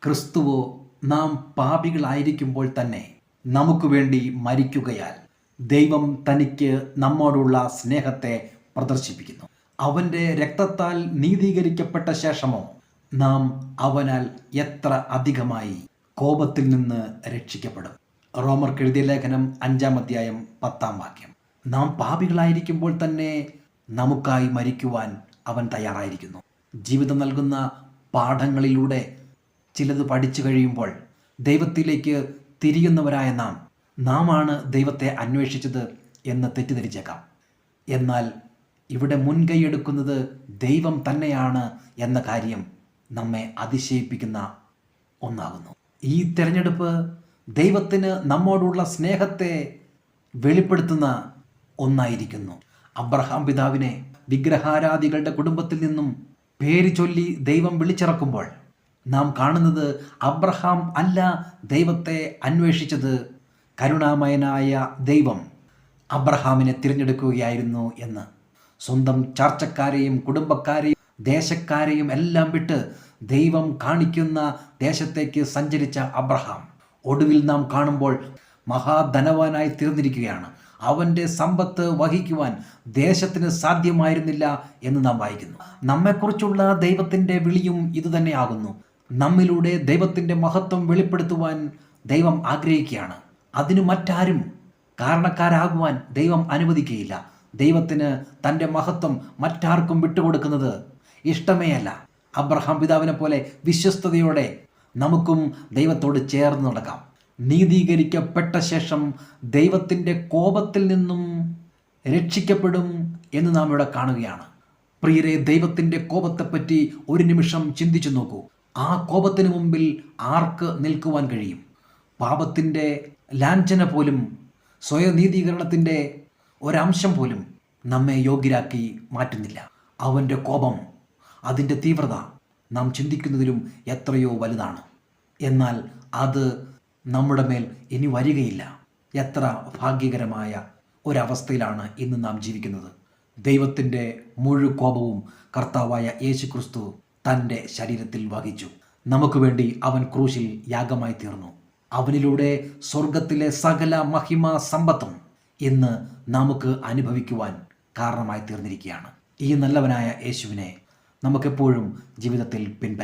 ക്രിസ്തുവോ നാം പാപികളായിരിക്കുമ്പോൾ തന്നെ നമുക്ക് വേണ്ടി മരിക്കുകയാൽ ദൈവം തനിക്ക് നമ്മോടുള്ള സ്നേഹത്തെ പ്രദർശിപ്പിക്കുന്നു. അവൻ്റെ രക്തത്താൽ നീതീകരിക്കപ്പെട്ട ശേഷമോ നാം അവനാൽ എത്ര അധികമായി കോപത്തിൽ നിന്ന് രക്ഷിക്കപ്പെടും. റോമർക്കെഴുതിയ ലേഖനം 5-ാം അധ്യായം 10-ാം വാക്യം. നാം പാപികളായിരിക്കുമ്പോൾ തന്നെ നമുക്കായി മരിക്കുവാൻ അവൻ തയ്യാറായിരിക്കുന്നു. ജീവിതം നൽകുന്ന പാഠങ്ങളിലൂടെ ചിലത് പഠിച്ചു കഴിയുമ്പോൾ ദൈവത്തിലേക്ക് തിരിയുന്നവരായ നാമാണ് ദൈവത്തെ അന്വേഷിച്ചത് എന്ന് തെറ്റിദ്ധരിച്ചേക്കാം. എന്നാൽ ഇവിടെ മുൻകൈയെടുക്കുന്നത് ദൈവം തന്നെയാണ് എന്ന കാര്യം നമ്മെ അതിശയിപ്പിക്കുന്ന ഒന്നാകുന്നു. ഈ തിരഞ്ഞെടുപ്പ് ദൈവത്തിന് നമ്മോടുള്ള സ്നേഹത്തെ വെളിപ്പെടുത്തുന്ന ഒന്നായിരിക്കുന്നു. അബ്രഹാം പിതാവിനെ വിഗ്രഹാരാധികളുടെ കുടുംബത്തിൽ നിന്നും പേര് ചൊല്ലി ദൈവം വിളിച്ചിറക്കുമ്പോൾ നാം കാണുന്നത് അബ്രഹാം അല്ല ദൈവത്തെ അന്വേഷിച്ചത്, കരുണാമയനായ ദൈവം അബ്രഹാമിനെ തിരഞ്ഞെടുക്കുകയായിരുന്നു എന്ന്. സ്വന്തം ചാർച്ചക്കാരെയും കുടുംബക്കാരെയും ദേശക്കാരെയും എല്ലാം വിട്ട് ദൈവം കാണിക്കുന്ന ദേശത്തേക്ക് സഞ്ചരിച്ച അബ്രഹാം ഒടുവിൽ നാം കാണുമ്പോൾ മഹാധനവാനായി തീർന്നിരിക്കുകയാണ്. അവൻ്റെ സമ്പത്ത് വഹിക്കുവാൻ ദേശത്തിന് സാധ്യമായിരുന്നില്ല എന്ന് നാം വായിക്കുന്നു. നമ്മെക്കുറിച്ചുള്ള ദൈവത്തിൻ്റെ വിളിയും ഇതുതന്നെയാകുന്നു. നമ്മിലൂടെ ദൈവത്തിൻ്റെ മഹത്വം വെളിപ്പെടുത്തുവാൻ ദൈവം ആഗ്രഹിക്കുകയാണ്. അതിന് മറ്റാരും കാരണക്കാരാകുവാൻ ദൈവം അനുവദിക്കുകയില്ല. ദൈവത്തിന് തൻ്റെ മഹത്വം മറ്റാർക്കും വിട്ടുകൊടുക്കുന്നത് ഇഷ്ടമേ അല്ല. അബ്രഹാം പിതാവിനെ പോലെ വിശ്വസ്തയോടെ നമുക്കും ദൈവത്തോട് ചേർന്ന് നടക്കാം. നീതീകരിക്കപ്പെട്ട ശേഷം ദൈവത്തിൻ്റെ കോപത്തിൽ നിന്നും രക്ഷിക്കപ്പെടും എന്ന് നാം ഇവിടെ കാണുകയാണ്. പ്രിയരെ, ദൈവത്തിൻ്റെ കോപത്തെപ്പറ്റി ഒരു നിമിഷം ചിന്തിച്ചു നോക്കൂ. ആ കോപത്തിന് മുമ്പിൽ ആർക്ക് നിൽക്കുവാൻ കഴിയും? പാപത്തിൻ്റെ ലാഞ്ചന പോലും, സ്വയനീതീകരണത്തിൻ്റെ ഒരംശം പോലും നമ്മെ യോഗ്യരാക്കി മാറ്റുന്നില്ല. അവൻ്റെ കോപം, അതിൻ്റെ തീവ്രത നാം ചിന്തിക്കുന്നതിലും എത്രയോ വലുതാണ്. എന്നാൽ അത് നമ്മുടെ മേൽ ഇനി വരികയില്ല. എത്ര ഭാഗ്യകരമായ ഒരവസ്ഥയിലാണ് ഇന്ന് നാം ജീവിക്കുന്നത്. ദൈവത്തിൻ്റെ മുഴു കോപവും കർത്താവായ യേശുക്രിസ്തു തൻ്റെ ശരീരത്തിൽ വഹിച്ചു. നമുക്ക് വേണ്ടി അവൻ ക്രൂശിൽ യാഗമായി തീർന്നു. അവനിലൂടെ സ്വർഗത്തിലെ സകല മഹിമ സമ്പത്തും ഇന്ന് നമുക്ക് അനുഭവിക്കുവാൻ കാരണമായി തീർന്നിരിക്കുകയാണ്. ഈ നല്ലവനായ യേശുവിനെ നമുക്കെപ്പോഴും ജീവിതത്തിൽ പിൻപറ്റാം.